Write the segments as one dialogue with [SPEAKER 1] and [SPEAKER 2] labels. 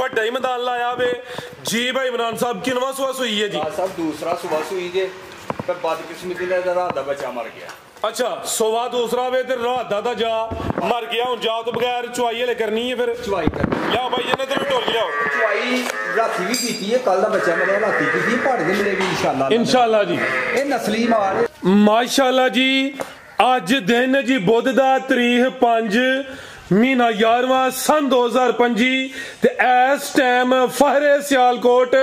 [SPEAKER 1] ਵੱਡਾ ਹੀ ਮੈਦਾਨ ਲਾਇਆ ਵੇ जी भाई इमरान साहब किनवा सुबह सुई है जी
[SPEAKER 2] साहब दूसरा सुबह सुई जे पर बदकिस्मती दा रात दा बच्चा मर गया
[SPEAKER 1] अच्छा सुबह दूसरा वे ते रात दा जा मर गया हुन जा तो बगैर चुवाई हले करनी है फिर
[SPEAKER 2] चुवाई करनी
[SPEAKER 1] लियाओ भाई जने तेरे टोल लियाओ
[SPEAKER 2] चुवाई राती भी कीती है कल दा बच्चा मेरे राती कीती पहाड़ दे मिलेगी
[SPEAKER 1] इंशाल्लाह जी
[SPEAKER 2] ए नस्ली माल
[SPEAKER 1] माशाल्लाह जी अज दिन जी बुध दा तारीख 5 महीना 11वां सन 2025 ते इस टाइम फहरे सियालकोट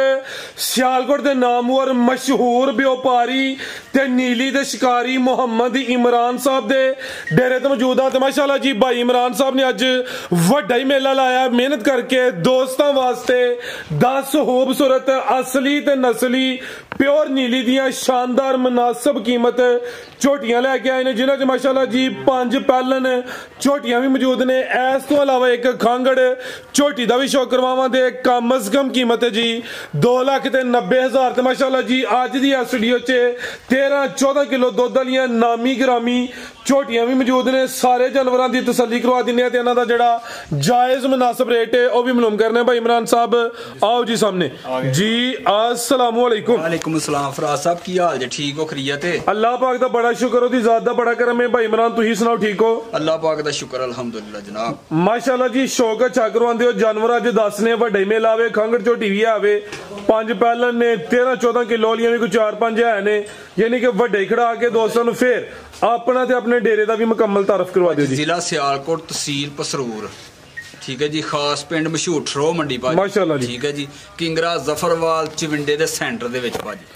[SPEAKER 1] दे नामवर मशहूर व्यापारी ते नीली दे शिकारी मोहम्मद इमरान साहब दे डेरे ते मौजूद ते माशाल्लाह जी भाई इमरान साहब ने अज वड्डा ही मेला लाया मेहनत करके दोस्तां वास्ते 10 खूबसूरत असली ते नस्ली प्योर नीली दियां शानदार मुनासिब कीमत झोटियां लेके आए ने जिन्हां च माशाल्लाह जी 5 पैलन झोटियां भी मौजूद ने इस तो अलावा एक खांगड़ झोटी का भी शो करवावां दे कम अज कम कीमत है जी 2,90,000 ते माशाल्लाह जी अज दी इस वीडियो च 13-14 किलो दुध वालियां नामी ग्रामी झोटियां भी मौजूद ने सारे जानवरों की तसल्ली करवा दिंदे ते इन्हां दा जेड़ा जायज मुनासिब रेट है वह भी मालूम करने भाई इमरान साहब आओ जी सामने जी अस्सलाम वालेकुम
[SPEAKER 2] वालेकुम अस्सलाम फराज साहब की हाल जे ठीक हो खैरियत है
[SPEAKER 1] अल्लाह पाक दा बड़ा शुक्र ओदी जात दा बड़ा करम है भाई इमरान तुही सुनाओ ठीक हो
[SPEAKER 2] अल्लाह पाक दा शुक्र अल्हम्दुलिल्लाह जनाब
[SPEAKER 1] माशाल्लाह जी शौक अच्छा करवांदे हो जानवर अज दसने वड्डे मेला आवे खंगड़ झोटी भी आवे 5 पैलन ने 13-14 किलो वालियां भी कोई 4-5 है ने यानी कि वड्डे खड़ा के दोस्तों नु फिर अपना ते अपने डेरे दा भी मुकम्मल तारफ करवा दियो जी
[SPEAKER 2] जिला सियालकोट तहसील पसरूर ठीक है जी खास पिंड मशहूर ठरो मंडी भाजी
[SPEAKER 1] माशाल्लाह जी
[SPEAKER 2] ठीक है जी किंगरा जफरवाल चिविंडे दे सेंटर दे विच भाजी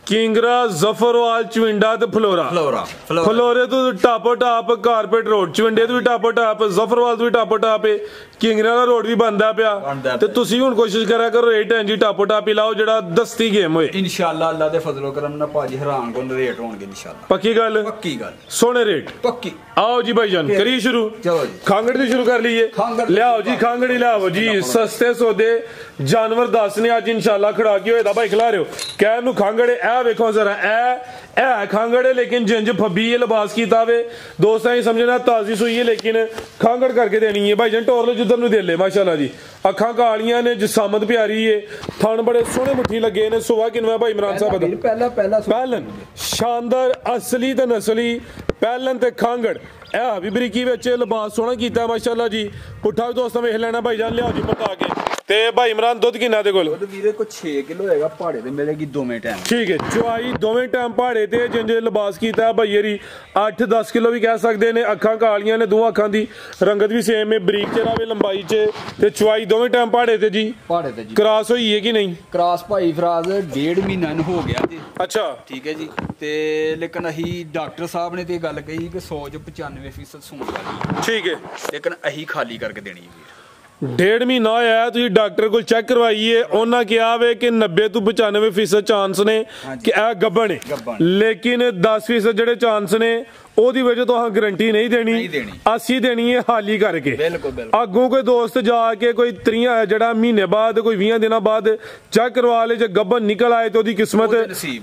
[SPEAKER 1] किंगरा जफरवाल चविंडा ते फलोरे तो टापो टाप कारपेट रोड चविंडे तो भी टापो टाप जफरवाल तो भी टापो टाप है किंगरा दा रोड भी बनदा पिया ते तुसी हुन कोशिश करा करो रेट है जी टापो टाप ही लाओ जेड़ा दस्ती गेम होए
[SPEAKER 2] इंशाल्लाह अल्लाह दे फजलो करम ना भाजी हैरान कोन रेट होणगे इंशाल्लाह
[SPEAKER 1] पक्की गल सोने रेट
[SPEAKER 2] पक्की
[SPEAKER 1] आओ जी भाईजान करिए शुरू
[SPEAKER 2] चलो जी
[SPEAKER 1] खांगड़ दी शुरू कर लीजिए लियाओ जी खांगड़ ही लियाओ जी सस्ते सौदे जानवर दसने अज इंशाल्लाह खड़ा की होएदा भाई खिला रहे हो कहन नु खांगड़ ए वेखो जरा ए खांगड़ है लेकिन जिंज फब्बी है लिबास कीता वे दोस्तां समझना ताजी सुई है लेकिन खांगड़ करके देनी है भाईजान टोर लो जिधर नु दे ले माशाल्लाह जी अखां कालियां ने जिसामत प्यारी है थन बड़े सोहने मुट्ठी लगे ने सुबह किनवा भाई इमरान साहब पहलन शानदार असली ते नस्ली पहलन ते खांगड़ ए भी बरीकी विच लिबास सोहना कीता माशाल्लाह जी पुट्ठा भी दोस्तां वेख लेना भाईजान लियाओ जी पका के ते भाई इमरान दुध किन्ना दे कोल
[SPEAKER 2] दुध वीरे को 6 किलो होएगा पहाड़े ते मिलेगी दोवें टाइम
[SPEAKER 1] ठीक है चुआई दोवें टाइम पहाड़े ते जिंज लिबास कीता भाईयरी 8-10 किलो भी कह सकदे ने अखां कालियां ने दोवां अखां दी रंगत भी सेम है बरीक च रवे लंबाई च ते चुआई दोवें टाइम पहाड़े ते जी क्रॉस होई है कि नहीं
[SPEAKER 2] क्रॉस भाई फराज 1.5 महीना हो गया जी अच्छा ठीक है जी ते लेकिन अही डॉक्टर साहब ने ते गल कही कि 100 च 95% सूण वाली ठीक है लेकिन अही खाली करके देनी है
[SPEAKER 1] 1.5 महीना होया तुसीं डॉक्टर को चेक करवाइए उन्हां कहा वे कि 90 to 95% चांस ने कि ए गब्बन है लेकिन 10% जेडे चांस ने ओदी वजह तो गारंटी नहीं देनी असी देनी है हाली करके अगों कोई दोस्त जाके कोई 3 जड़ा महीने बाद कोई 20 दिन बाद चेक करवा ले जे गब्बन निकल आए तो ओदी किस्मत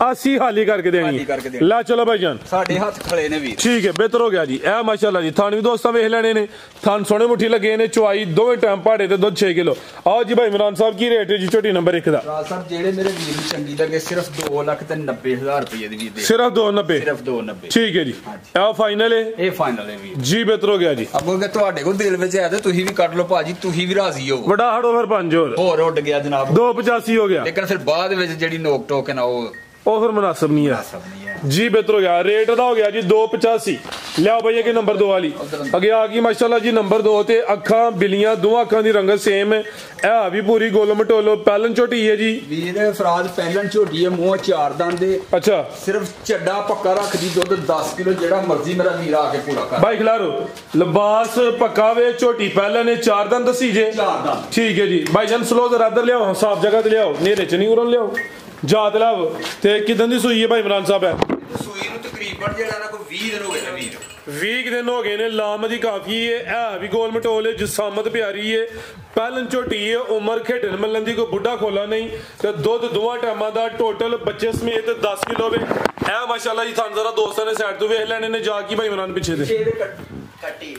[SPEAKER 1] असी हाली करके देनी ला चलो भाईजान
[SPEAKER 2] साडे हाथ खड़े ने वीर
[SPEAKER 1] ठीक है बेहतर हो गया जी ए माशाल्लाह जी थान भी दोस्तां वेख लेने ने थान सोने मुट्ठी लगे ने चुआई दोवें टाइम पहाड़े ते दुध 6 किलो आओ जी भाई इमरान साहब की रेट है जी झोटी नंबर 1 दा
[SPEAKER 2] सर जेड़े मेरे वीर नु चंगी लगे सिर्फ 2,90,000 रुपए दी वीर दे
[SPEAKER 1] सिर्फ 290 ठीक है जी ਆ ਫਾਈਨਲ ਹੈ
[SPEAKER 2] ਇਹ ਫਾਈਨਲ ਹੈ ਵੀਰ
[SPEAKER 1] ਜੀ ਬਿਹਤਰ ਹੋ ਗਿਆ ਜੀ
[SPEAKER 2] ਅੱਗੋਂ ਕਿ ਤੁਹਾਡੇ ਕੋਲ ਦਿਲ ਵਿੱਚ ਹੈ ਤੇ ਤੁਸੀਂ ਵੀ ਕੱਢ ਲਓ ਭਾਜੀ ਤੁਸੀਂ ਵੀ ਰਾਜ਼ੀ ਹੋ
[SPEAKER 1] ਵੱਡਾ ਹੜੋ ਫਿਰ 5
[SPEAKER 2] ਹੋਰ ਉੱਡ ਗਿਆ ਜਨਾਬ
[SPEAKER 1] 285 ਹੋ ਗਿਆ
[SPEAKER 2] ਲੇਕਿਨ ਫਿਰ ਬਾਅਦ ਵਿੱਚ ਜਿਹੜੀ ਨੋਕ ਟੋਕ ਹੈ ਨਾ ਉਹ
[SPEAKER 1] ਫਿਰ ਮੁਨਾਸਬ ਨਹੀਂ ਹੈ जी बेहतर हो गया रेट दा हो गया जी 285 लियाओ भैया के नंबर 2 वाली अगे आ गई माशाल्लाह जी नंबर 2 ते अखां बिलियां दो अखां दी रंगत सेम है ए भी पूरी गोल मटोलो पहलन झोटी है जी
[SPEAKER 2] वीर फराज पहलन झोटी है मुंह 4 दंद
[SPEAKER 1] अच्छा
[SPEAKER 2] सिर्फ चड्डा पक्का रख दी दुध 10 किलो जेड़ा मर्जी मेरा वीर आके पूरा कर
[SPEAKER 1] भाई खिलारो लिबास पक्का वे झोटी पहलन 4 दंद दसी जे 4 दंद ठीक है जी भाईजान स्लो जरा इधर लियाओ साफ जगह ते लियाओ नेरे च नहीं उरन लियाओ जात लाओ ते किदन दी सूई है भाई इमरान साहब है
[SPEAKER 2] सूई नु तकरीबन जेड़ा ना कोई 20 दिन हो गए ने वीर
[SPEAKER 1] 20 दिन हो गए ने लाम दी काफी है भी गोल मटोल है जिसामत प्यारी है पहलन झोटी है उम्र खेडन मिलन दी कोई बुढ़ा खोला नहीं ते दुध दोवां टाइमां दा टोटल बच्चे समेत 10 किलो वे ए माशाल्लाह जी थान जरा दोस्तां ने साइड तो वेख लेने ने जा की भाई इमरान पीछे दे कट्टी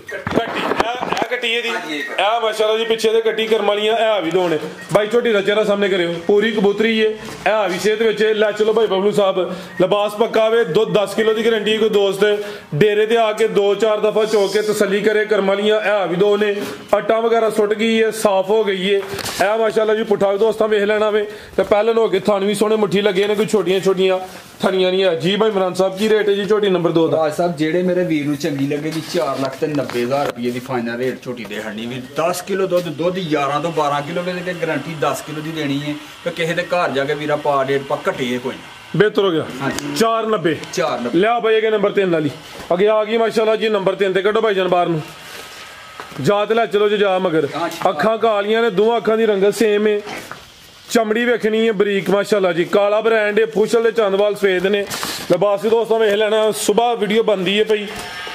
[SPEAKER 1] ਇਹ ਕੱਟੀ ਇਹਦੀ ਇਹ ਮਾਸ਼ਾਅੱਲਾ ਜੀ ਪਿੱਛੇ ਦੇ ਕੱਟੀ ਕਰਮ ਵਾਲੀਆਂ ਇਹ ਵੀ ਦੋਨੇ ਬਾਈ ਝੋਟੀ ਦਾ ਚਿਹਰਾ ਸਾਹਮਣੇ ਕਰਿਓ ਪੂਰੀ ਕਬੂਤਰੀ ਏ ਇਹ ਵੀ ਸਿਹਤ ਵਿੱਚ ਲੈ ਚਲੋ ਭਾਈ ਬਬਲੂ ਸਾਹਿਬ ਲਿਬਾਸ ਪੱਕਾ ਵੇ ਦੁੱਧ 10 ਕਿਲੋ ਦੀ ਗਰੰਟੀ ਕੋਈ ਦੋਸਤ ਡੇਰੇ ਤੇ ਆ ਕੇ 2-4 ਦਫਾ ਚੋ ਕੇ ਤਸੱਲੀ ਕਰੇ ਕਰਮ ਵਾਲੀਆਂ ਇਹ ਵੀ ਦੋ ਨੇ ਆਟਾ ਵਗੈਰਾ ਸੁੱਟ ਗਈ ਏ ਸਾਫ਼ ਹੋ ਗਈ ਏ ਇਹ ਮਾਸ਼ਾਅੱਲਾ ਜੀ ਪੁੱਠਾ ਦੋਸਤਾਂ ਵੇਖ ਲੈਣਾ ਵੇ ਤੇ ਪਹਿਲਾਂ ਹੋ ਕੇ ਥਣ ਵੀ ਸੋਹਣੇ ਮੁੱਠੀ ਲੱਗੇ ਨੇ ਕੋਈ ਛੋਟੀਆਂ ਛੋਟੀਆਂ ਥਣੀਆਂ ਨਹੀਂ ਹੈ ਜੀ ਭਾਈ ਇਮਰਾਨ ਸਾਹਿਬ ਕੀ ਰੇਟ ਹੈ ਜੀ ਝੋਟੀ ਨੰਬਰ 2 ਦਾ
[SPEAKER 2] ਰਾਜ ਸਾਹਿਬ ਜਿਹੜੇ ਮੇਰੇ ਵੀਰ ਨੂੰ ਚੰਗੀ ਲੱਗੇਗੀ 4,90,000 ਰੁਪਏ ਦੀ ਫਾਈਨਲ ਰੇਟ ਝੋਟੀ ਦੇ ਹੜਨੀ ਵੀ 10 ਕਿਲੋ ਦੁੱਧ 11 ਤੋਂ 12 ਕਿਲੋ ਦੇ ਕੇ ਗਾਰੰਟੀ 10 ਕਿਲੋ ਦੀ ਦੇਣੀ ਹੈ ਕਿ ਕਿਸੇ ਦੇ ਘਰ ਜਾ ਕੇ ਵੀਰਾ ਪਾ ਡੇਟ ਪਾ ਘਟੀਏ ਕੋਈ
[SPEAKER 1] ਬਿਹਤਰ ਹੋ ਗਿਆ 490 ਲਿਆ ਭਾਈ ਇਹ ਨੰਬਰ 3 ਵਾਲੀ ਅੱਗੇ ਆ ਗਈ ਮਾਸ਼ਾਅੱਲਾ ਜੀ ਨੰਬਰ 3 ਤੇ ਕੱਢੋ ਭਾਈ ਜਾਨ ਬਾਹਰ ਨੂੰ ਜਾ ਤੇ ਲੈ ਚਲੋ ਜੀ ਜਾ ਮਗਰ ਅੱਖਾਂ ਕਾਲੀਆਂ ਨੇ ਦੋਵਾਂ ਅੱਖਾਂ ਦੀ ਰੰਗਤ ਸੇਮ ਹੈ ਚਮੜੀ ਵੇਖਣੀ ਹੈ ਬਰੀਕ ਮਾਸ਼ਾਅੱਲਾ ਜੀ ਕਾਲਾ ਬ੍ਰਾਂਡ ਹੈ ਫੁਸ਼ਲ ਦੇ ਚੰਦਵਾਲ ਸਫੇਦ ਨੇ ਲਿਬਾਸ ਦੋਸਤਾਂ ਵੇਖ ਲੈਣਾ ਸਵੇਰ ਵੀਡੀਓ ਬੰਦੀ ਹੈ ਪਈ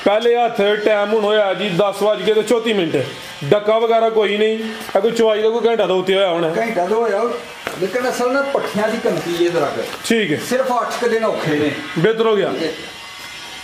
[SPEAKER 1] ਪਹਿਲੇ ਹੱਥ ਟਾਈਮ ਹੁਣ ਹੋਇਆ ਜੀ 10:34 ਡੱਕਾ ਵਗੈਰਾ ਕੋਈ ਨਹੀਂ ਇਹ ਕੋਈ ਚਵਾਈ ਦਾ ਕੋਈ ਘੰਟਾ ਦਾ ਉੱਤੇ ਹੋਇਆ ਹੋਣਾ
[SPEAKER 2] ਘੰਟਾ ਦਾ ਹੋਇਆ ਲੇਕਿਨ ਅਸਲ ਨਾਲ ਪੱਠਿਆਂ ਦੀ ਕਮਤੀ ਹੈ ਜ਼ਰਾ
[SPEAKER 1] ਠੀਕ ਹੈ
[SPEAKER 2] ਸਿਰਫ 8 ਦਿਨ ਔਖੇ ਨੇ
[SPEAKER 1] ਬਿਹਤਰ ਹੋ ਗਿਆ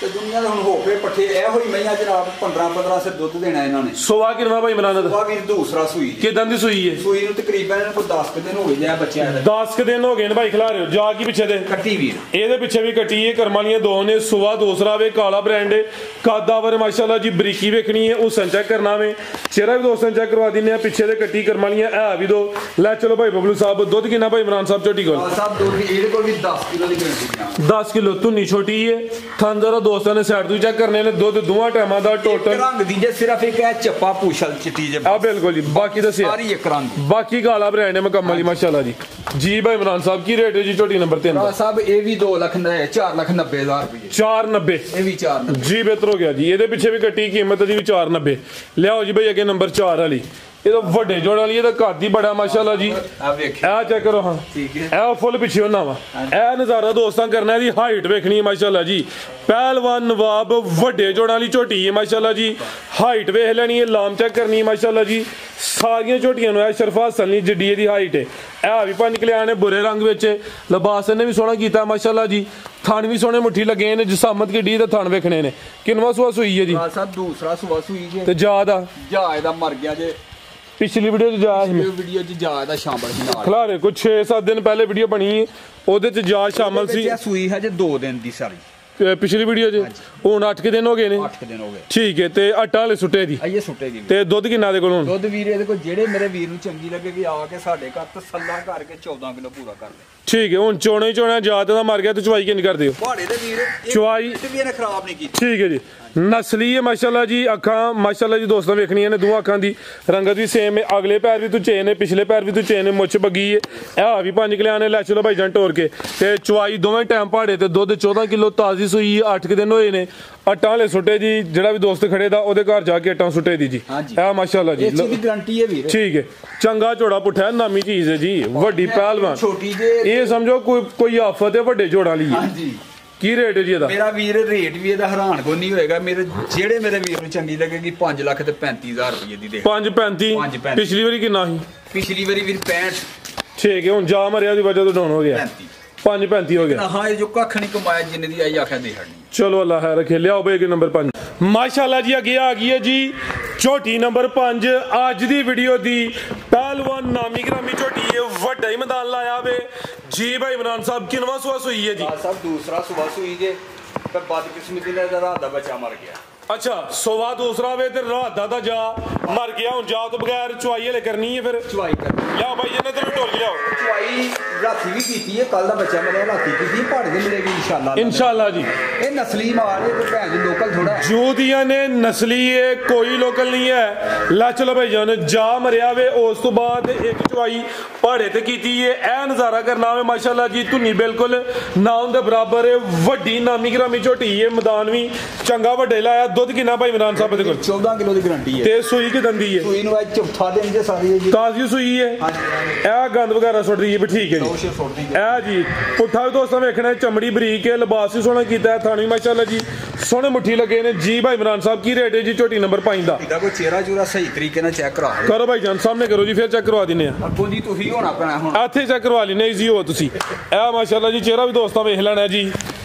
[SPEAKER 2] ਤੇ ਦੁਨੀਆ ਦੇ ਹੁਣ ਹੋ ਪਏ ਪੱਠੇ ਇਹ ਹੋਈ ਮਈਆਂ ਜਨਾਬ 15 ਸੇ ਦੁੱਧ ਦੇਣਾ ਇਹਨਾਂ ਨੇ
[SPEAKER 1] ਸੋਵਾ ਕਿੰਨਾ ਭਾਈ ਮਨਾਨਦ
[SPEAKER 2] ਸੋਵਾ ਵੀ ਦੂਸਰਾ ਸੂਈ
[SPEAKER 1] ਕਿਦਾਂ ਦੀ ਸੂਈ ਹੈ
[SPEAKER 2] ਸੂਈ ਨੂੰ ਤਕਰੀਬਨ ਇਹਨਾਂ ਕੋਈ 10 ਦਿਨ ਹੋ ਗਏ ਜਾਂ ਬੱਚਿਆਂ ਦੇ
[SPEAKER 1] 10 ਦਿਨ ਹੋ ਗਏ ਨੇ ਭਾਈ ਖਿਲਾ ਰਹੇ ਹੋ ਜਾ ਕੀ ਪਿੱਛੇ ਦੇ
[SPEAKER 2] ਕੱਟੀ ਵੀਰ
[SPEAKER 1] ਇਹਦੇ ਪਿੱਛੇ ਵੀ ਕੱਟੀ ਹੈ ਕਰਮਾਲੀਆਂ ਦੋ ਨੇ ਸੋਵਾ ਦੂਸਰਾ ਵੇ ਕਾਲਾ ਬ੍ਰਾਂਡ ਹੈ ਕਾਦਾਵਰ ਮਾਸ਼ਾਅੱਲਾ ਜੀ ਬਰੀਕੀ ਵੇਖਣੀ ਹੈ ਉਹ ਸੰਚੈਕ ਕਰਨਾ ਵੇ ਚਿਹਰਾ ਵੀ ਦੋਸਤਾਂ ਚੈੱਕ ਕਰਵਾ ਦਿੰਨੇ ਆ ਪਿੱਛੇ ਦੇ ਕੱਟੀ ਕਰਮਾਲੀਆਂ ਇਹ ਵੀ ਦੋ ਲੈ ਚਲੋ ਭਾਈ ਬਬਲੂ ਸਾਹਿਬ ਦੁੱਧ ਕਿੰਨਾ ਭਾਈ ਇਮਰਾਨ ਸਾਹਿਬ ਝੋਟੀ ਕੋਲ
[SPEAKER 2] ਸਾਹਿਬ ਦੁੱਧ ਇਹਦੇ ਕੋਲ ਵੀ 10 ਕਿਲੋ ਦੀ ਗਰੰਟੀ
[SPEAKER 1] 10 ਕਿਲੋ ਧੁੰਨੀ ਛੋਟੀ ਹੈ ਥਾਂਦਰਾ ਦੋਸਤਾਂ ਨੇ ਸਾਈਡ ਤੋਂ ਚੈੱਕ ਕਰਨੇ ਨੇ ਦੁੱਧ ਦੋਵਾਂ ਟਾਈਮਾਂ ਦਾ ਟੋਟਲ
[SPEAKER 2] ਰੰਗ ਦੀ ਜੇ ਸਿਰਫ ਇੱਕ ਹੈ ਚੱਪਾ ਪੂਛਲ ਚਿੱਟੀ ਜੇ
[SPEAKER 1] ਆ ਬਿਲਕੁਲ ਜੀ ਬਾਕੀ ਦੱਸਿਆ
[SPEAKER 2] ਸਾਰੀ ਇੱਕ ਰੰਗ
[SPEAKER 1] ਬਾਕੀ ਕਾਲਾ ਬ੍ਰਾਂਡ ਹੈ ਮੁਕੰਮਲ ਹੀ ਮਾਸ਼ਾਅੱਲਾ ਜੀ ਭਾਈ ਇਮਰਾਨ ਸਾਹਿਬ ਕੀ ਰੇਟ ਹੈ ਜੀ ਝੋਟੀ ਨੰਬਰ 3 ਦਾ
[SPEAKER 2] ਸਾਹਿਬ ਇਹ ਵੀ 4,90,000 ਰੁਪਏ
[SPEAKER 1] 490
[SPEAKER 2] ਇਹ ਵੀ 490 ਜੀ
[SPEAKER 1] ਬਿਹਤਰ ਹੋ ਗਿਆ ਜੀ ਇਹਦੇ ਪਿੱਛੇ ਵੀ ਕੱਟੀ ਕੀਮਤ ਦੀ ਵੀ 490 ਲਿਆਓ ਜੀ ਭਾਈ ਅੱਗੇ ਨੰਬਰ 4 ਵਾਲੀ ਇਹ ਤਾਂ ਵੱਡੇ ਜੋੜ ਵਾਲੀ ਇਹਦਾ ਕੱਦ ਹੀ ਬੜਾ ਮਾਸ਼ਾਅੱਲਾ ਜੀ
[SPEAKER 2] ਆ ਵੇਖੋ
[SPEAKER 1] ਇਹ ਚੈੱਕ ਕਰੋ ਹਾਂ
[SPEAKER 2] ਠੀਕ ਹੈ
[SPEAKER 1] ਇਹ ਫੁੱਲ ਪਿੱਛੇ ਉਹਨਾਂ ਵਾ ਇਹ ਨਜ਼ਾਰਾ ਦੋਸਤਾਂ ਕਰਨਾ ਇਹਦੀ ਹਾਈਟ ਵੇਖਣੀ ਹੈ ਮਾਸ਼ਾਅੱਲਾ ਜੀ ਪਹਿਲਵਾਨ ਨਵਾਬ ਵੱਡੇ ਜੋੜਾਂ ਵਾਲੀ ਝੋਟੀ ਹੈ ਮਾਸ਼ਾਅੱਲਾ ਜੀ ਹਾਈਟ ਵੇਖ ਲੈਣੀ ਹੈ ਲਾਮ ਚੈੱਕ ਕਰਨੀ ਹੈ ਮਾਸ਼ਾਅੱਲਾ ਜੀ ਸਾਰੀਆਂ ਝੋਟੀਆਂ ਨੂੰ ਅਸ਼ਰਫ ਹਸਨ ਦੀ ਜਿੱਡੀ ਇਹਦੀ ਹਾਈਟ ਹੈ ਇਹ ਵੀ ਪੰਜ ਨਿਕਲਿਆ ਨੇ ਬੁਰੇ ਰੰਗ ਵਿੱਚ ਲਿਬਾਸ ਨੇ ਵੀ ਸੋਹਣਾ ਕੀਤਾ ਮਾਸ਼ਾਅੱਲਾ ਜੀ ਥਣ ਵੀ ਸੋਹਣੇ ਮੁੱਠੀ ਲੱਗੇ ਨੇ ਜਸਾਮਤ ਕਿੱਡੀ ਤੇ ਥਣ ਵੇਖਣੇ ਨੇ ਕਿੰਨਵਾਂ ਸੂਆ ਸੂਈ ਹੈ ਜੀ
[SPEAKER 2] ਸਾਹਿਬ ਦੂਸਰਾ ਸੂਆ ਸੂਈ ਜੇ
[SPEAKER 1] ਤੇ ਜਾਦਾ
[SPEAKER 2] ਇਹਦਾ ਮਰ ਗਿਆ ਜੇ
[SPEAKER 1] ਪਿਛਲੀ ਵੀਡੀਓ 'ਚ ਜਾ
[SPEAKER 2] ਵੀਡੀਓ 'ਚ ਜਾ ਦਾ ਸ਼ਾਮਲ ਸੀ ਨਾਲ
[SPEAKER 1] ਖਲਾਰੇ ਕੁਝ 6-7 ਦਿਨ ਪਹਿਲੇ ਵੀਡੀਓ ਬਣੀ ਉਹਦੇ 'ਚ ਜਾ ਸ਼ਾਮਲ ਸੀ
[SPEAKER 2] ਸੂਈ ਹੈ ਜੇ 2 ਦਿਨ ਦੀ ਸਾਰੀ
[SPEAKER 1] ਪਿਛਲੀ ਵੀਡੀਓ 'ਚ ਹੁਣ 8 ਦਿਨ ਹੋ ਗਏ ਨੇ
[SPEAKER 2] 8 ਦਿਨ ਹੋ ਗਏ
[SPEAKER 1] ਠੀਕ ਹੈ ਤੇ ਆਟਾ ਵਾਲੇ ਸੁੱਟੇ ਦੀ
[SPEAKER 2] ਆਈਏ ਸੁੱਟੇ ਦੀ
[SPEAKER 1] ਤੇ ਦੁੱਧ ਕਿੰਨਾ ਦੇ ਕੋਲ ਹੁਣ
[SPEAKER 2] ਦੁੱਧ ਵੀਰ ਇਹਦੇ ਕੋਲ ਜਿਹੜੇ ਮੇਰੇ ਵੀਰ ਨੂੰ ਚੰਗੀ ਲੱਗੇਗੀ ਆ ਕੇ ਸਾਡੇ ਘਰ ਤਸੱਲਾ ਕਰਕੇ 14 ਕਿਲੋ ਪੂਰਾ ਕਰ ਲੈ
[SPEAKER 1] ਠੀਕ ਹੈ ਹੁਣ ਚੋਣੇ ਜਾਤ ਦਾ ਮਰ ਗਿਆ ਤੇ ਚਵਾਈ ਕਿੰਨੀ ਕਰਦੇ ਹੋ
[SPEAKER 2] ਪਹਾੜੇ ਦੇ ਵੀਰ
[SPEAKER 1] ਚਵਾਈ
[SPEAKER 2] ਵੀ ਇਹਨੇ ਖਰਾਬ ਨਹੀਂ ਕੀਤੀ
[SPEAKER 1] ਠੀਕ ਹੈ ਜੀ ਨਸਲੀ ਹੈ ਮਾਸ਼ਾਅੱਲਾ ਜੀ ਅੱਖਾਂ ਮਾਸ਼ਾਅੱਲਾ ਜੀ ਦੋਸਤਾਂ ਵੇਖਣੀਆਂ ਨੇ ਦੋਵਾਂ ਅੱਖਾਂ ਦੀ ਰੰਗਤ ਵੀ ਸੇਮ ਹੈ ਅਗਲੇ ਪੈਰ ਵੀ ਤੂੰ ਚੇਨ ਹੈ ਪਿਛਲੇ ਪੈਰ ਵੀ ਤੂੰ ਚੇਨ ਹੈ ਮੁੱਛ ਬੱਗੀ ਹੈ ਇਹ ਵੀ 5 ਕਿਲਿਆਂ ਨੇ ਲੈ ਚਲੋ ਭਾਈ ਜਾਨ ਟੋਰ ਕੇ ਤੇ ਚਵਾਈ ਦੋਵੇਂ ਟਾਈਮ ਪਹਾੜੇ ਤੇ ਦੁੱਧ 14 ਕਿਲੋ ਤਾਜ਼ੀ ਸੂਈ 8 ਦਿਨ ਹੋਏ ਨੇ ਆਟਾ ਵਾਲੇ ਸੁੱਟੇ ਜੀ ਜਿਹੜਾ ਵੀ ਦੋਸਤ ਖੜੇ ਦਾ ਉਹਦੇ ਘਰ ਜਾ ਕੇ ਆਟਾ ਸੁੱਟੇ ਦੀ ਜੀ ਇਹ ਮਾਸ਼ਾਅੱਲਾ ਜੀ
[SPEAKER 2] ਇਸ ਦੀ ਗਾਰੰਟੀ ਹੈ ਵੀਰ
[SPEAKER 1] ਠੀਕ ਹੈ ਚੰਗਾ ਝੋੜਾ ਪੁੱਠਾ ਨਾਮੀ ਚੀਜ਼ ਹੈ ਜੀ ਵੱਡੀ ਪਹਿਲਵਾਨ
[SPEAKER 2] ਛੋਟੀ ਜੇ ਇਹ
[SPEAKER 1] ਸਮਝੋ ਕੋਈ ਆਫਤ ਹੈ ਵੱਡੇ ਜੋੜਾਂ ਲਈ ਹਾਂਜੀ ਕੀ ਰੇਟ ਹੈ ਜੀ ਇਹਦਾ
[SPEAKER 2] ਮੇਰਾ ਵੀਰ ਰੇਟ ਵੀ ਇਹਦਾ ਹੈਰਾਨ ਕੋ ਨਹੀਂ ਹੋਏਗਾ ਜਿਹੜੇ ਮੇਰੇ ਵੀਰ ਨੂੰ ਚੰਗੀ ਲੱਗੇਗੀ 5,35,000 ਰੁਪਏ ਦੀ ਦੇ
[SPEAKER 1] 5.35 ਪਿਛਲੀ ਵਾਰੀ ਕਿੰਨਾ ਸੀ
[SPEAKER 2] ਪਿਛਲੀ ਵਾਰੀ ਵੀਰ 65
[SPEAKER 1] ਠੀਕ ਹੈ ਹੁਣ ਜਾ ਮਰਿਆ ਦੀ ਵਜ੍ਹਾ ਤੋਂ ਡਾਊਨ ਹੋ ਗਿਆ 5.35 ਹੋ ਗਿਆ
[SPEAKER 2] ਹਾਂ ਇਹ ਜੋ ਕੱਖ ਨਹੀਂ ਕਮਾਇਆ ਜਿੰਨੇ ਦੀ ਆਈ ਆਖਿਆ ਦੇ ਹੜਨੀ
[SPEAKER 1] ਚਲੋ ਅੱਲਾ ਖੈਰ ਰੱਖੇ ਲਿਆਓ ਬਈ ਕਿ ਨੰਬਰ 5 ਮਾਸ਼ਾਅੱਲਾ ਜੀ ਅੱਗੇ ਆ ਗਈ ਹੈ ਜੀ ਝੋਟੀ ਨੰਬਰ 5 ਅੱਜ ਦੀ ਵੀਡੀਓ ਦੀ ਪਹਿਲਵਾਨ ਨਾਮੀ ਗ੍ਰਾਮੀ ਝੋਟੀ ਹੈ ਵੱਡਾ ਹੀ ਮੈਦਾਨ ਲਾਇਆ ਵੇ ਜੀ ਭਾਈ ਇਮਰਾਨ ਸਾਹਿਬ ਕਿੰਨਵਾਂ ਸੂਆ ਸੂਈ ਹੈ ਜੀ
[SPEAKER 2] ਸਾਹਿਬ ਦੂਸਰਾ ਸੂਆ ਸੂਈ ਜੇ ਪਰ ਬਦਕਿਸਮਤੀ ਨਾਲ ਰਾਤ ਦਾ ਬੱਚਾ ਮਰ ਗਿਆ
[SPEAKER 1] ਅੱਛਾ ਸੋਵਾ ਦੂਸਰਾ ਵੇ ਤੇ ਰਾਤ ਦਾ ਜਾ ਮਰ ਗਿਆ ਹੁਣ ਜਾ ਤੋਂ ਬਗੈਰ ਚਵਾਈ ਹਲੇ ਕਰਨੀ ਹੈ ਫਿਰ
[SPEAKER 2] ਚਵਾਈ ਕਰਨੀ
[SPEAKER 1] ਲਿਆਓ ਭਾਈ ਇਹਨਾਂ ਤੋਂ ਢੋਲ ਲਿਆਓ
[SPEAKER 2] ਚਵਾਈ ਰਾਤੀ ਵੀ ਕੀਤੀ ਹੈ ਕੱਲ ਦਾ ਬੱਚਾ ਮੇਰੇ ਰਾਤੀ ਕੀਤੀ ਪਹਾੜੇ ਦੇ ਮਿਲੇਗੀ
[SPEAKER 1] ਇਨਸ਼ਾਅੱਲਾ ਜੀ
[SPEAKER 2] ਇਹ ਨਸਲੀ ਮਾਲ ਹੈ ਕੋਈ ਭੈਣ ਦੀ ਲੋਕਲ ਥੋੜਾ
[SPEAKER 1] ਜੂਦੀਆਂ ਨੇ ਨਸਲੀ ਹੈ ਕੋਈ ਲੋਕਲ ਨਹੀਂ ਹੈ ਲੈ ਚਲੋ ਭਾਈ ਜਾਨ ਜਾ ਮਰਿਆ ਵੇ ਉਸ ਤੋਂ ਬਾਅਦ ਇੱਕ ਚਵਾਈ ਪਹਾੜੇ ਤੇ ਕੀਤੀ ਹੈ ਇਹ ਨਜ਼ਾਰਾ ਕਰਨਾ ਵੇ ਮਾਸ਼ਾਅੱਲਾ ਜੀ ਧੁੰਨੀ ਬਿਲਕੁਲ ਨਾਮ ਦੇ ਬਰਾਬਰ ਹੈ ਵੱਡੀ ਨਾਮੀ ਗ੍ਰਾਮੀ ਝੋਟੀ ਹੈ ਮੈਦਾਨ ਵੀ ਚੰਗਾ ਵੱਡੇ ਲਾਇਆ ਦੁੱਧ ਕਿੰਨਾ ਭਾਈ ਇਮਰਾਨ ਸਾਹਿਬ ਦੇ ਕੋਲ
[SPEAKER 2] 14 ਕਿਲੋ ਦੀ ਗਾਰੰਟੀ ਹੈ
[SPEAKER 1] ਤੇ ਸੂਈ ਕਿ ਦੰਦੀ ਹੈ
[SPEAKER 2] ਸੂਈ ਨੂੰ ਅੱਜ ਚੌਥਾ ਦਿਨ ਜੇ ਸਾਰੀ ਜੀ
[SPEAKER 1] ਤਾਜ਼ੀ ਸੂਈ ਹੈ ਇਹ ਗੰਦ ਵਗੈਰਾ ਸੁੱਟਦੀ ਹੈ ਵੀ ਠੀਕ ਹੈ ਜੀ ਇਹ ਜੀ ਪੁੱਠਾ ਵੀ ਦੋਸਤਾਂ ਵੇਖਣਾ ਚਮੜੀ ਬਰੀਕ ਹੈ ਲਿਬਾਸ ਵੀ ਸੋਹਣਾ ਕੀਤਾ ਥਾਣੀ ਮਾਸ਼ਾਅੱਲਾ ਜੀ ਸੋਹਣੇ ਮੁੱਠੀ ਲੱਗੇ ਨੇ ਜੀ ਭਾਈ ਇਮਰਾਨ ਸਾਹਿਬ ਕੀ ਰੇਟ ਹੈ ਜੀ ਝੋਟੀ ਨੰਬਰ 5 ਦਾ
[SPEAKER 2] ਇਹਦਾ ਕੋਈ ਚਿਹਰਾ ਚੂਰਾ ਸਹੀ ਤਰੀਕੇ ਨਾਲ ਚੈੱਕ ਕਰਾ
[SPEAKER 1] ਕਰੋ ਭਾਈ ਜਾਨ ਸਾਹਮਣੇ ਕਰੋ ਜੀ ਫਿਰ ਚੈੱਕ ਕਰਵਾ ਦਿੰਨੇ ਆ
[SPEAKER 2] ਅੱਗੋਂ ਜੀ ਤੁਸੀਂ ਹੋਣਾ ਪੈਣਾ ਹੁਣ
[SPEAKER 1] ਇੱਥੇ ਚੈੱਕ ਕਰਵਾ ਲੈਣੇ ਈਜ਼ੀ ਹੋ ਤੁਸੀਂ ਇਹ ਮਾਸ਼ਾਅੱਲਾ ਜੀ ਚਿਹਰਾ ਵੀ ਦੋਸਤਾਂ ਵੇਖ ਲੈਣਾ ਜੀ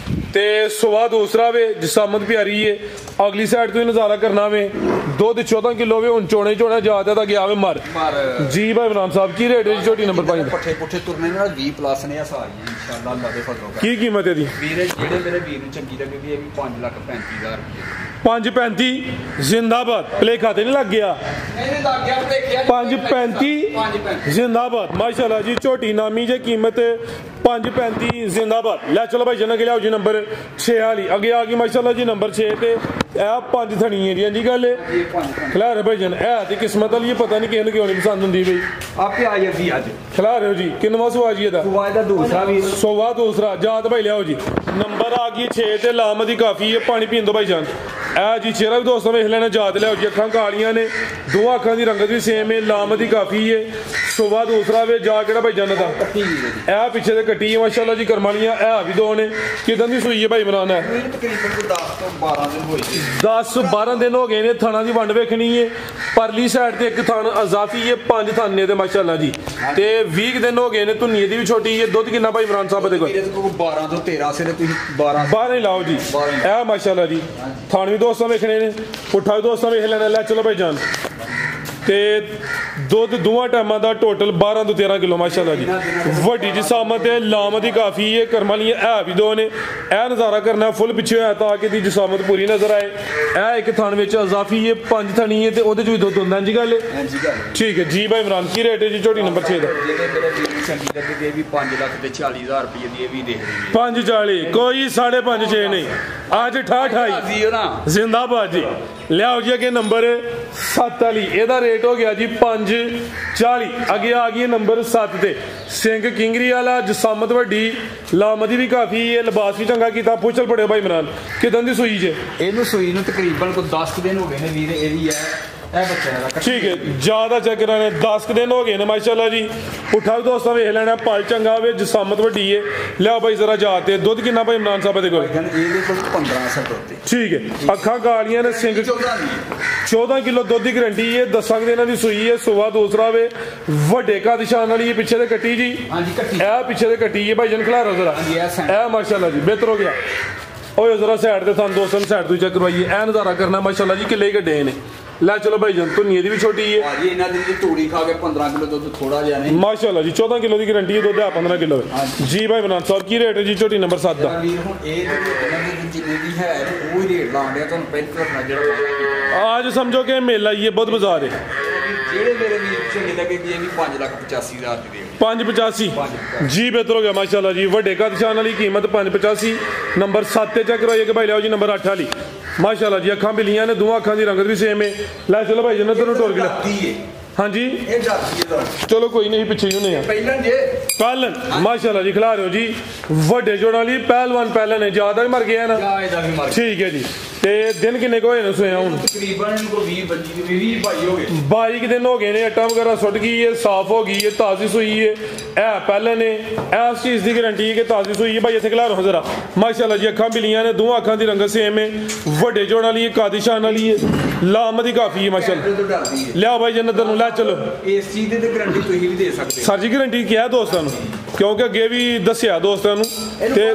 [SPEAKER 1] ਤੇ ਸੁਆ ਦੂਸਰਾ ਵੇ ਜਿਸਾਮਤ ਪਿਆਰੀ ਏ ਅਗਲੀ ਸਾਈਡ ਤੋਂ ਨਜ਼ਾਰਾ ਕਰਨਾ ਵੇ ਦੁੱਧ 14 ਕਿਲੋ ਵੇ ਹੁਣ ਚੋਣੇ ਜ਼ਿਆਦਾ ਤਾਂ ਗਿਆ ਵੇ ਮਰ ਜੀ ਭਾਈ ਇਮਰਾਨ ਸਾਹਿਬ ਕੀ ਰੇਟ ਹੈ ਝੋਟੀ ਨੰਬਰ 5
[SPEAKER 2] ਪੱਠੇ ਪੁੱਠੇ ਤੁਰਨੇ ਨਾਲ 20 ਪਲੱਸ ਨੇ ਆ ਸਾਰੀਆਂ ਇਨਸ਼ਾਅੱਲਾ ਅੱਲਾਹ ਦੇ ਫਜ਼ਲੋਂ
[SPEAKER 1] ਕੀ ਕੀਮਤ ਹੈ ਦੀ
[SPEAKER 2] ਵੀਰੇ ਜਿਹੜੇ ਮੇਰੇ ਵੀਰ ਨੂੰ ਚੰਗੀ ਲੱਗੇਗੀ ਇਹ ਵੀ 5,35,000 ਰੁਪਏ
[SPEAKER 1] 535 ਜ਼ਿੰਦਾਬਾਦ ਪਲੇ ਖਾਤੇ ਨਹੀਂ ਲੱਗ ਗਿਆ
[SPEAKER 2] ਨਹੀਂ ਲੱਗ ਗਿਆ ਦੇਖਿਆ
[SPEAKER 1] 535 ਜ਼ਿੰਦਾਬਾਦ ਮਾਸ਼ਾਅੱਲਾ ਜੀ ਝੋਟੀ ਨਾਮੀ ਜੇ ਕੀਮਤ 535 ਜ਼ਿੰਦਾਬਾਦ ਲੈ ਚਲੋ ਭਾਈ ਜਨ ਅਗੇ ਲਿਆਓ ਜੀ ਨੰਬਰ 6 ਵਾਲੀ ਅੱਗੇ ਆ ਗਈ ਮਾਸ਼ਾਅੱਲਾ ਜੀ ਨੰਬਰ 6 ਤੇ ਇਹ 5 ਥਣੀ ਹੈ ਜੀ ਗੱਲ ਖਿਲਾ ਰਹੇ ਭਾਈ ਜਨ ਇਹ ਤੇ ਕਿਸਮਤ ਵਾਲੀ ਪਤਾ ਨਹੀਂ ਕਿਸੇ ਨੂੰ ਕਿਉਂ ਨਹੀਂ ਪਸੰਦ ਹੁੰਦੀ ਬਈ
[SPEAKER 2] ਆਪੇ ਆ ਜਾਂਦੀ ਅੱਜ
[SPEAKER 1] ਖਿਲਾ ਰਹੇ ਹੋ ਜੀ ਕਿੰਨਵਾਂ ਸੁਆ ਜੀ ਇਹਦਾ
[SPEAKER 2] ਸੁਆ ਦਾ ਦੂਸਰਾ ਵੀ
[SPEAKER 1] ਸੁਆ ਦੂਸਰਾ ਜਾਤ ਭਾਈ ਲਿਆਓ ਜੀ ਨੰਬਰ ਆ ਗਈ 6 ਤੇ ਲਾਮਦੀ ਕਾਫੀ ਹੈ ਪਾਣੀ ਪੀਣ ਦੋ ਭਾਈ ਜਾਨ ਇਹ ਜੀ ਚਿਹਰਾ ਵੀ ਦੋਸਤੋ ਵੇਖ ਲੈਣਾ ਜਾਤ ਲਿਆਓ ਜੀ ਅੱਖਾਂ ਕਾਲੀਆਂ ਨੇ ਦੋਵਾਂ ਅੱਖਾਂ ਦੀ ਰੰਗਤ ਵੀ ਸੇਮ ਹੈ ਲਾਮਦੀ ਕਾਫੀ ਹੈ ਸੁਆ ਦੂਸਰਾ ਵੇ ਜਾ ਕਿਹੜਾ ਭਾਈ ਜਾਨ ਦਾ ਇਹ ਪਿੱਛੇ ਤੇ ਕੱਟੀ ਹੈ ਮਾਸ਼ਾਅੱਲਾ ਜੀ ਕਰਮਾਲੀਆਂ ਇਹ ਵੀ ਦੋ ਨੇ ਕਿਦਾਂ ਦੀ ਸੂਈ ਹੈ ਭਾਈ ਇਮਰਾਨ ਹੈ
[SPEAKER 2] ਤਕਰੀਬਨ 10 ਤੋਂ 12 ਦਿਨ ਹੋਏ
[SPEAKER 1] 10-12 ਦਿਨ ਹੋ ਗਏ ਨੇ ਥਾਣਾ ਦੀ ਵੰਡ ਵੇਖਣੀ ਹੈ ਪਰਲੀ ਸਾਈਡ ਤੇ ਇੱਕ ਥਣ ਅਜ਼ਾਫੀ ਹੈ 5 ਥਣ ਨੇ ਤੇ ਮਾਸ਼ਾਅੱਲਾ ਜੀ ਤੇ 20 ਦਿਨ ਹੋ ਗਏ ਨੇ ਧੁੰਨੀ ਦੀ ਵੀ ਛੋਟੀ ਹੈ ਦੁੱਧ ਕਿੰਨਾ ਭਾਈ ਇਮਰਾਨ ਸਾਹਿਬ ਦੇ ਕੋਲ
[SPEAKER 2] 12 ਤੋਂ 13 ਸੇ ਤੁਸੀਂ 12
[SPEAKER 1] ਹੀ ਲਾਓ ਜੀ ਇਹ ਮਾਸ਼ਾਅੱਲਾ ਜੀ ਥਣ ਵੀ ਦੋਸਤਾਂ ਵੇਖਣੇ ਨੇ ਪੁੱਠਾ ਵੀ ਦੋਸਤਾਂ ਵੇਖ ਲੈਣਾ ਲੈ ਚਲੋ ਭਾਈ ਜਾਨ ਤੇ ਦੁੱਧ ਦੋਵਾਂ ਟਾਈਮਾਂ ਦਾ ਟੋਟਲ 12 ਤੋਂ 13 ਕਿਲੋ ਮਾਸ਼ਾਅੱਲਾ ਜੀ ਵੱਡੀ ਜਿਸਾਮਤ ਹੈ ਲਾਮਦੀ ਕਾਫੀ ਹੈ ਕਰਮਾਲੀਆਂ ਇਹ ਵੀ ਦੋ ਨੇ ਇਹ ਨਜ਼ਾਰਾ ਕਰਨਾ ਫੁੱਲ ਪਿੱਛੇ ਹੋਇਆ ਤਾਂ ਕਿ ਦੀ ਜਿਸਾਮਤ ਪੂਰੀ ਨਜ਼ਰ ਆਏ ਇਹ ਇੱਕ ਥਣ ਵਿੱਚ ਅਜ਼ਾਫੀ ਹੈ 5 ਥਣੀ ਹੈ ਤੇ ਉਹਦੇ ਚ ਵੀ ਦੁੱਧ ਹੁੰਦਾ ਜੀ ਗੱਲ ਠੀਕ ਹੈ ਜੀ ਭਾਈ ਇਮਰਾਨ ਕੀ ਰੇਟ ਹੈ ਜੀ ਝੋਟੀ ਨੰਬਰ 6 ਦਾ
[SPEAKER 2] ਚੰਗੀ ਲੱਗੇ ਇਹ ਵੀ 5,40,000 ਰੁਪਏ ਦੀ ਇਹ ਵੀ ਦੇਖ
[SPEAKER 1] 540 ਕੋਈ 5.5 ਨਹੀਂ ਅੱਜ 28 ਜ਼ਿੰਦਾਬਾਦ ਜੀ ਲਿਆਓ ਜੀ ਅੱਗੇ ਨੰਬਰ 7 ਵਾਲੀ ਇਹਦਾ ਰੇਟ ਹੋ ਗਿਆ ਜੀ 540 ਅੱਗੇ ਆ ਗਈ ਨੰਬਰ 7 ਤੇ ਸਿੰਘ ਕਿੰਗਰੀ ਵਾਲਾ ਜਸਾਮਤ ਵੱਡੀ ਲਾਮਦੀ ਵੀ ਕਾਫੀ ਹੈ ਲਿਬਾਸ ਵੀ ਚੰਗਾ ਕੀਤਾ ਪੁੱਛਲ ਪੜਿਓ ਭਾਈ ਇਮਰਾਨ ਕਿਦਾਂ ਦੀ ਸੂਈ ਜੇ
[SPEAKER 2] ਇਹਨੂੰ ਸੂਈ ਨੂੰ ਤਕਰੀਬਨ ਕੋਈ 10 ਦਿਨ ਹੋ ਗਏ ਨੇ ਵੀਰੇ ਇਹ ਵੀ ਹੈ
[SPEAKER 1] ਠੀਕ ਹੈ ਜਿਆਦਾ ਚੈੱਕ ਕਰਾਣੇ 10 ਦਿਨ ਹੋ ਗਏ ਨੇ ਮਾਸ਼ਾਅੱਲਾ ਜੀ ਪੁੱਠਾ ਵੀ ਦੋਸਤਾਂ ਵੇਖ ਲੈਣਾ ਪਲ ਚੰਗਾ ਹੋਵੇ ਜਸਾਮਤ ਵੱਡੀ ਹੈ ਲਿਆਓ ਭਾਈ ਜ਼ਰਾ ਜਾ ਤੇ ਦੁੱਧ ਕਿੰਨਾ ਭਾਈ ਇਮਰਾਨ ਸਾਹਿਬ ਦੇ ਕੋਲ
[SPEAKER 2] ਇਹਦੇ ਕੋਲ 15 ਦੁੱਧ
[SPEAKER 1] ਠੀਕ ਹੈ ਅੱਖਾਂ ਕਾਲੀਆਂ ਨੇ ਸਿੰਘ 14 ਕਿਲੋ ਦੁੱਧ ਦੀ ਗਰੰਟੀ ਹੈ ਦੱਸਾਂਗੇ ਇਹਨਾਂ ਦੀ ਸੂਈ ਹੈ ਸੁਆ ਦੂਸਰਾ ਵੇ ਵੱਡੇ ਕਾ ਨਿਸ਼ਾਨ ਵਾਲੀ ਪਿੱਛੇ ਤੇ ਕੱਟੀ ਜੀ
[SPEAKER 2] ਹਾਂਜੀ ਕੱਟੀ
[SPEAKER 1] ਇਹ ਪਿੱਛੇ ਤੇ ਕੱਟੀ ਹੈ ਭਾਈ ਜਨ ਖਿਲਾ ਰੋ ਜ਼ਰਾ ਇਹ ਮਾਸ਼ਾਅੱਲਾ ਜੀ ਬਿਹਤਰ ਹੋ ਗਿਆ ਓਏ ਜ਼ਰਾ ਸਾਈਡ ਤੇ ਤੁਹਾਨੂੰ ਦੋਸਤਾਂ ਸਾਈਡ ਤੋਂ ਚੈੱਕ ਕਰਵਾਈਏ ਇਹ ਨਜ਼ਾਰਾ ਕਰਨਾ ਮਾਸ਼ਾਅੱਲਾ ਜੀ ਕਿੱਲੇ ਗੱਡੇ ਨੇ ਲੈ ਚਲੋ ਭਾਈ ਜਾਨ ਧੁੰਨੀ ਇਹਦੀ ਵੀ ਛੋਟੀ ਹੈ
[SPEAKER 2] ਭਾਜੀ ਇਹਨਾਂ ਦੀ ਤੂੜੀ ਖਾ ਕੇ 15 ਕਿਲੋ ਦੁੱਧ ਥੋੜਾ ਜਿਹਾ ਨਹੀਂ
[SPEAKER 1] ਮਾਸ਼ਾਅੱਲਾ ਜੀ 14 ਕਿਲੋ ਦੀ ਗਾਰੰਟੀ ਹੈ ਦੁੱਧ ਆ 15 ਕਿਲੋ ਜੀ ਭਾਈ ਇਮਰਾਨ ਸਾਹਿਬ ਕੀ ਰੇਟ ਹੈ ਜੀ ਝੋਟੀ ਨੰਬਰ 7 ਦਾ
[SPEAKER 2] ਵੀਰ ਹੁਣ ਇਹ ਇਹਨਾਂ ਦੀ ਜਿੰਨੀ ਦੀ ਹੈ ਉਹ ਹੀ ਰੇਟ ਲਾਉਂਦੇ ਆ ਤੁਹਾਨੂੰ ਪਹਿਲਾਂ ਜਿਹੜਾ
[SPEAKER 1] ਅੱਜ ਸਮਝੋ ਕਿ ਮੇਲਾ ਹੀ ਹੈ ਬਹੁਤ ਬਾਜ਼ਾਰ ਹੈ
[SPEAKER 2] ਜਿਹੜੇ ਮੇਰੇ ਵੀਰ ਚੰਗੇ ਲੱਗੇਗੀ ਇਹ ਵੀ 5,85,000 ਦੀ
[SPEAKER 1] 585 ਜੀ ਬਿਹਤਰ ਹੋ ਗਿਆ ਮਾਸ਼ਾਅੱਲਾ ਜੀ ਵੱਡੇ ਕਾ ਨਿਸ਼ਾਨ ਵਾਲੀ ਕੀਮਤ 585 ਨੰਬਰ 7 ਤੇ ਚੈੱਕ ਕਰਵਾਈਏ ਕਿ ਭਾਈ ਲਿਆਓ ਜੀ ਨੰਬਰ 8 ਵਾਲੀ ਮਾਸ਼ਾਅੱਲਾ ਜੀ ਅੱਖਾਂ ਬਿਲੀਆਂ ਨੇ ਦੋਵਾਂ ਅੱਖਾਂ ਦੀ ਰੰਗਤ ਵੀ ਸੇਮ ਹੈ ਲੈ ਚਲੋ ਭਾਈ ਜਨਤ ਨੂੰ ਟੋਰ ਕੇ ਹਾਂਜੀ
[SPEAKER 2] ਇਹ ਜਾਤੀ ਹੈ
[SPEAKER 1] ਚਲੋ ਕੋਈ ਨਹੀਂ ਪਿੱਛੇ ਹੀ ਹੁੰਨੇ ਆ ਪਹਿਲਨ ਮਾਸ਼ਾਅੱਲਾ ਜੀ ਖਿਲਾ ਰਹੇ ਹੋ ਜੀ ਵੱਡੇ ਜੋੜਾਂ ਵਾਲੀ ਪਹਿਲਵਾਨ ਪਹਿਲਨ ਹੈ ਜ਼ਿਆਦਾ ਵੀ ਮਰ ਗਿਆ ਨਾ ਠੀਕ ਹੈ ਜੀ ਤੇ ਦਿਨ ਕਿੰਨੇ ਹੋਏ ਨੇ ਸੋਇਆ ਹੁਣ
[SPEAKER 2] ਤਕਰੀਬਨ 20 ਭਾਈ ਹੋ ਗਏ
[SPEAKER 1] 22 ਦਿਨ ਹੋ ਗਏ ਨੇ ਅੱਟਾ ਵਗੈਰਾ ਸੁੱਟ ਗਈ ਹੈ ਸਾਫ਼ ਹੋ ਗਈ ਹੈ ਤਾਜ਼ੀ ਸੂਈ ਹੈ ਇਹ ਪਹਿਲੇ ਨੇ ਇਸ ਚੀਜ਼ ਦੀ ਗਾਰੰਟੀ ਹੈ ਕਿ ਤਾਜ਼ੀ ਸੂਈ ਹੈ ਭਾਈ ਇੱਥੇ ਖਿਲਾ ਰਹੋ ਜ਼ਰਾ ਮਾਸ਼ਾਅੱਲਾ ਜੀ ਅੱਖਾਂ ਬਿਲੀਆਂ ਨੇ ਦੋਵਾਂ ਅੱਖਾਂ ਦੀ ਰੰਗਤ ਸੇਮ ਹੈ ਵੱਡੇ ਜੋੜਾਂ ਵਾਲੀ ਹੈ ਕਾਦੀਸ਼ਾਨ ਵਾਲੀ ਹੈ ਲਾਮਦੀ ਕਾਫੀ ਹੈ ਮਾਸ਼ਾਅੱਲਾ ਲਿਆਓ ਭਾਈ ਜਨਤ ਨੂੰ ਲੈ ਚਲੋ
[SPEAKER 2] ਇਸ ਚੀਜ਼ ਦੀ ਗਾਰੰਟੀ ਤੁਸੀਂ ਵੀ ਦੇ ਸਕਦੇ
[SPEAKER 1] ਸਰ ਜੀ ਗਾਰੰਟੀ ਕਿਹਾ ਦੋਸਤਾਂ ਨੂੰ ਕਿਉਂਕਿ ਅੱਗੇ ਵੀ ਦੱਸਿਆ ਦੋਸਤਾਂ ਨੂੰ ਤੇ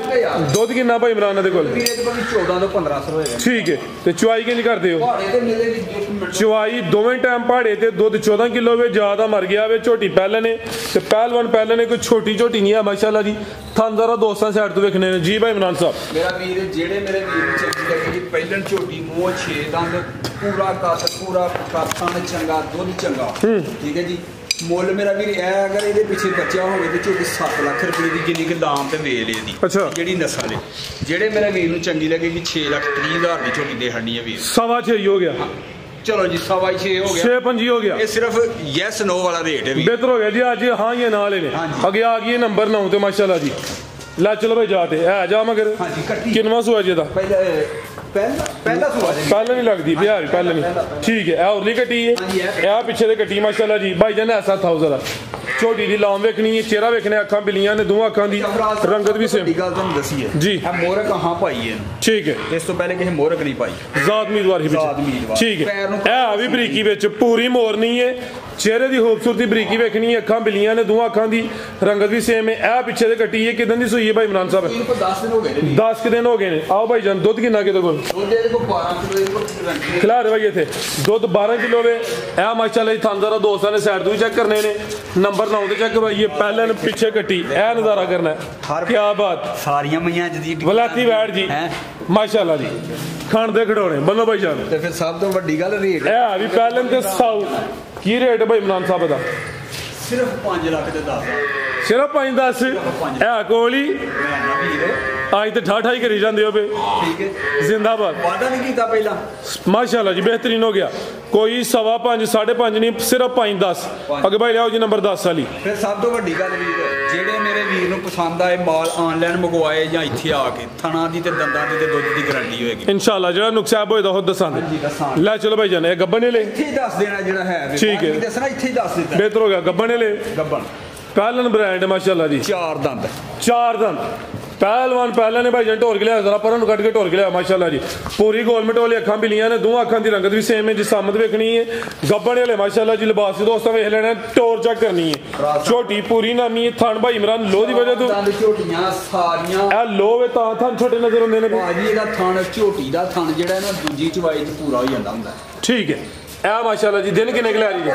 [SPEAKER 1] ਦੁੱਧ ਕਿੰਨਾ ਭਾਈ ਇਮਰਾਨ ਦੇ ਕੋਲ
[SPEAKER 2] 14 ਤੋਂ 1500 ਹੋਏਗਾ
[SPEAKER 1] ਠੀਕ ਹੈ ਤੇ ਚੁਆਈ ਕਿੰਨੀ ਕਰਦੇ ਹੋ ਚੁਆਈ ਦੋਵੇਂ ਟਾਈਮ ਪਹਾੜੇ ਤੇ ਦੁੱਧ 14 ਕਿਲੋ ਵੇ ਜ਼ਿਆਦਾ ਮਰ ਗਿਆ ਵੇ ਝੋਟੀ ਪਹਿਲੇ ਨੇ ਤੇ ਪਹਿਲਵਾਨ ਪਹਿਲੇ ਨੇ ਕੋਈ ਛੋਟੀ ਝੋਟੀ ਨਹੀਂ ਆ ਮਾਸ਼ਾਅੱਲਾ ਜੀ ਤੁਹਾਨੂੰ ਜ਼ਰਾ ਦੋਸਤਾਂ ਸਾਈਡ ਤੋਂ ਵੇਖਣੇ ਨੇ ਜੀ ਭਾਈ ਇਮਰਾਨ ਸਾਹਿਬ
[SPEAKER 2] ਮੇਰਾ ਵੀਰ ਜਿਹੜੇ ਮੇਰੇ ਵੀਰ ਨੂੰ ਚੰਗੀ ਲੱਗੀ ਪਹਿਲਣ ਝੋਟੀ ਮੂੰਹ 6 ਦੰਦ ਪੂਰਾ ਕੱਦ ਪੂਰਾ ਕਾਥਾਂ ਚੰਗਾ ਦੁੱਧ ਚੰਗਾ ਠੀਕ ਹੈ ਜੀ ਮੁੱਲ ਮੇਰਾ ਵੀਰ ਇਹ ਅਗਰ ਇਹਦੇ ਪਿੱਛੇ ਬੱਚਾ ਹੋਵੇ ਤੇ ਝੋਟੀ 7 ਲੱਖ ਰੁਪਏ ਦੀ ਜਿੰਨੀ ਕਿ ਲਾਮ ਤੇ ਵੇਲ ਇਹਦੀ ਜਿਹੜੀ ਨਸਲ ਹੈ ਜਿਹੜੇ ਮੇਰੇ ਵੀਰ ਨੂੰ ਚੰਗੀ ਲੱਗੇਗੀ 6,30,000 ਦੀ ਝੋਟੀ ਦੇ ਹੜਨੀ ਹੈ ਵੀਰ
[SPEAKER 1] 6.5 ਹੋ ਗਿਆ
[SPEAKER 2] ਚਲੋ ਜੀ 6.5 ਹੋ ਗਿਆ
[SPEAKER 1] 6.5 ਹੋ ਗਿਆ
[SPEAKER 2] ਇਹ ਸਿਰਫ ਯੈਸ ਨੋ ਵਾਲਾ ਰੇਟ ਹੈ ਵੀ
[SPEAKER 1] ਬਿਹਤਰ ਹੋ ਗਿਆ ਜੀ ਅੱਜ ਹਾਂ ਇਹ ਨਾਲ ਨੇ ਅੱਗੇ ਆ ਗਈ ਨੰਬਰ 9 ਤੇ ਮਾਸ਼ਾਅੱਲਾ ਜੀ ਲੈ ਚਲੋ ਭਾਈ ਜਾ ਤੇ ਹੈ ਜਾ ਮਗਰ ਕਿੰਨਵਾਂ ਸੂਆ ਜੀ ਦਾ
[SPEAKER 2] ਪਹਿਲਾ ਸੂਆ
[SPEAKER 1] ਪਹਿਲਾਂ ਨਹੀਂ ਲੱਗਦੀ ਬਿਹਾਰ ਵੀ ਪਹਿਲਾਂ ਨਹੀਂ ਠੀਕ ਹੈ ਇਹ ਉਰਲੀ ਕੱਟੀ ਹੈ ਇਹ ਪਿੱਛੇ ਦੇ ਕੱਟੀ ਮਾਸ਼ਾਅੱਲਾ ਜੀ ਭਾਈ ਜਾਨ ਐਸਾ ਥਾਉ ਜ਼ਰਾ ਝੋਟੀ ਦੀ ਲਾਮ ਵੇਖਣੀ ਹੈ ਚਿਹਰਾ ਵੇਖਣਾ ਅੱਖਾਂ ਬਿਲੀਆਂ ਨੇ ਦੋਵਾਂ ਅੱਖਾਂ ਦੀ ਰੰਗਤ ਵੀ ਸੇਮ
[SPEAKER 2] ਗੱਲ ਤੁਹਾਨੂੰ ਦੱਸੀ ਹੈ
[SPEAKER 1] ਜੀ
[SPEAKER 2] ਇਹ ਮੋਰਕ ਕਹਾਂ ਪਾਈ ਹੈ
[SPEAKER 1] ਠੀਕ ਹੈ
[SPEAKER 2] ਇਸ ਤੋਂ ਪਹਿਲੇ ਕਿਸੇ ਮੋਰਕ ਨਹੀਂ ਪਾਈ
[SPEAKER 1] ਜ਼ਾਤ ਉਮੀਦਵਾਰ ਹੀ ਵਿੱਚ ਠੀਕ ਹੈ ਇਹ ਵੀ ਬਰੀਕੀ ਵਿੱਚ ਪੂਰੀ ਮੋਰ ਨਹੀਂ ਹੈ चेहरे की खूबसूरती बरीकी वेखनी है, अखां बिलियां ने, दोवां अखां दी रंगत भी सेम है। ए पिछे से कट्टी है, किदन दी सूई है भाई इमरान साहब? 10 दिन हो गए ने। आओ भाई जान, दुध किन्ना किते कोल? खिला रहे भाई इत्थे दुध 12 किलो वे। ए माशाल्लाह थान जरा दोस्तां ने साइड तो भी चेक करने ने, नंबर 9 ते चेक करवाइए। पहले ने पिछे कट्टी, ए नजारा करना है, क्या बात।
[SPEAKER 2] सारियां मैयां दी
[SPEAKER 1] वलाती बैठ जी माशाल्लाह जी, खाण दे खड़ोने बनो भाई जान।
[SPEAKER 2] ते फिर सब तो वड्डी गल रेट
[SPEAKER 1] ए भी पहले ते 100 की रेट है भाई इमरान साहब दा?
[SPEAKER 2] सिर्फ 5 लाख ते 10
[SPEAKER 1] सिर्फ 5-10 है कोली आज तो ठाठाई करी जाते हो पे।
[SPEAKER 2] ठीक है,
[SPEAKER 1] जिंदाबाद।
[SPEAKER 2] वादा नहीं कीता पहला
[SPEAKER 1] माशाल्लाह जी, बेहतरीन हो गया। कोई 5.25 5.5 नहीं, सिर्फ 5-10। अगे भाई लियाओ जी नंबर 10 वाली।
[SPEAKER 2] फिर सब तो वड्डी गल वीर, जेड़े मेरे वीर नूं पसंद आए माल ऑनलाइन मंगवाए या इत्थे आके थणा दी ते दंदां दी ते दुध दी गारंटी होएगी इंशाल्लाह। जेड़ा नुकसान होएगा खुद दसांगे। ले चलो भाई जाने गब्बन ले इत्थे ही दस देना जेड़ा है।
[SPEAKER 1] ठीक है,
[SPEAKER 2] दसना इत्थे ही दस देता,
[SPEAKER 1] बेहतर हो गया। गब्बन ले
[SPEAKER 2] गब्बन
[SPEAKER 1] पहलन ब्रांड माशाल्लाह जी,
[SPEAKER 2] 4 दंद
[SPEAKER 1] 4 दंद पहलवान पहले ने भाई ढोर के लिया जरा पर कट के ढोर के लिया माशाल्लाह जी। पूरी गोलमेट वाली अखां बिलियां ने, दोवां अखां दी रंगत भी सेम है, जिसामत वेखनी है। गब्बन वाले माशाल्लाह जी, लिबास दोस्तों वेख लेना, टोर चेक करनी है। झोटी पूरी नामी है, थान भाई इमरान लो दी वजह तो
[SPEAKER 2] झोटियां सारियां
[SPEAKER 1] ए लो वे तां थान छोटे नजर आउंदे ने
[SPEAKER 2] भाजी। एदा थान झोटी दा थान जेड़ा ना दूजी चवाई च पूरा हो जांदा हुंदा।
[SPEAKER 1] ठीक है, ए माशाल्लाह जी। दिन किन्ने के ले आ रही है?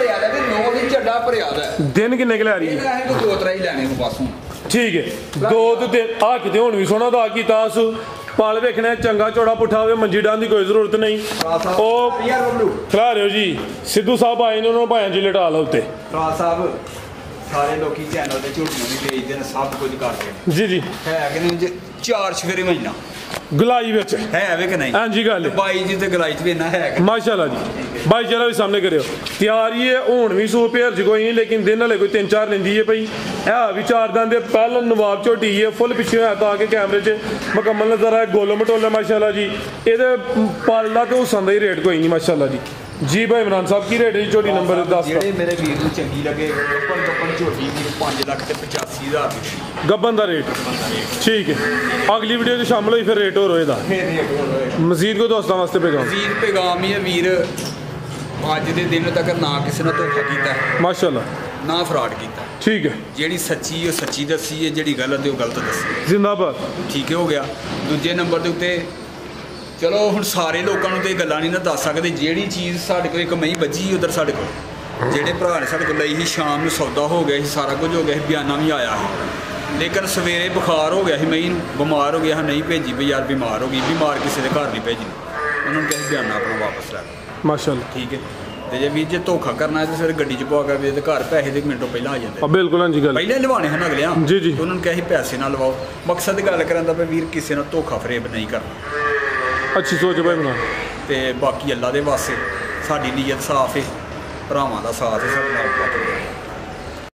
[SPEAKER 2] 9 दिन चड्डा भरिया दा।
[SPEAKER 1] दिन किन्ने के ले आ रही है?
[SPEAKER 2] असें तो 2-3 ही लैने को बस हुण।
[SPEAKER 1] ठीक है, 2 तो 3 आ किते हुण भी सोना दा कीता अस पाल वेखना चंगा चौड़ा पुठा होवे, मंजी डान दी कोई जरूरत नहीं। ओ खिला रहे हो जी, सिद्धू साहब आए ने, उन्होंने भाया जी लटा लो उत्ते।
[SPEAKER 2] राज साहब सारे लोग चैनल ते झूठियां भी भेजदे ने, सब कुछ करदे ने।
[SPEAKER 1] जी जी,
[SPEAKER 2] है कि नहीं? 4 छफेरे महीना
[SPEAKER 1] गुलाई विच
[SPEAKER 2] है वे कि नहीं?
[SPEAKER 1] हां जी गल
[SPEAKER 2] बाई जी ते गुलाई च भी इन्ना है
[SPEAKER 1] माशाल्लाह जी। भाई जरा भी सामने करियो, तैयार ही है हुण भी सू पेयर च कोई नहीं, लेकिन दिन हले कोई 3-4 लेंदी है पई। है भी 4 दंद दे, पहले नवाब झोटी है, फुल पिछे है ताकि कैमरे च मुकम्मल नजर आए। गोलो मटोला माशाल्लाह जी, एदे पालदा ते हुसन दा ही रेट कोई नहीं माशाल्लाह जी। जी भाई इमरान साहब की रेट है झोटी नंबर 10?
[SPEAKER 2] जेड़े मेरे वीर नूं चंगी लगे गब्बन झोटी 5 लाख ते 85,000 दी
[SPEAKER 1] गब्बन दा रेट। ठीक है, अगली वीडियो च शामिल होई फिर रेट होर होएदा। मजीद को दोस्तां वास्ते पैगाम?
[SPEAKER 2] मजीद पैगाम ही है वीर, अज दे दिन तक ना किसी ने धोखा कीता
[SPEAKER 1] माशाल्लाह,
[SPEAKER 2] ना फ्रॉड कीता।
[SPEAKER 1] ठीक है,
[SPEAKER 2] जेड़ी सच्ची है सच्ची दसी है, जेड़ी गलत है वो गलत दसी।
[SPEAKER 1] जिंदाबाद।
[SPEAKER 2] ठीक है, हो गया। दूजे नंबर के उत्ते चलो हुण सारे लोगों तो ये गल्लां नहीं ना दस सकते। जेड़ी चीज़ साढ़े को एक मई बजी उधर साढ़े को जेड़े भरा ने साढ़े को लई ही, शाम में सौदा हो गया, सारा कुछ हो गया, बयाना भी आया है। लेकिन सवेरे बुखार हो गया, मई बीमार हो गया, नहीं भेजी भी यार बीमार हो गई, बीमार किसी के घर नहीं भेजी, उन्होंने कहा बयाना अपना वापस लै
[SPEAKER 1] माशाल्लाह।
[SPEAKER 2] ठीक है, तो जे वीर जे धोखा करना है तो फिर गड्डी च पवा के घर पैसे तो मिनटों पहले आ जाते।
[SPEAKER 1] बिल्कुल हाँ जी, गल
[SPEAKER 2] पहले लवाने हैं अगले
[SPEAKER 1] जी जी,
[SPEAKER 2] उन्होंने कहा पैसे ना लवाओ। मकसद गल करांदा पे वीर किसी ने धोखा फरेब नहीं करना।
[SPEAKER 1] अच्छी सोच है भाई बना।
[SPEAKER 2] तो बाकी अल्लाह दे वास्ते साडी नीयत साफ है, भरावां दा साथ है, साडे नाल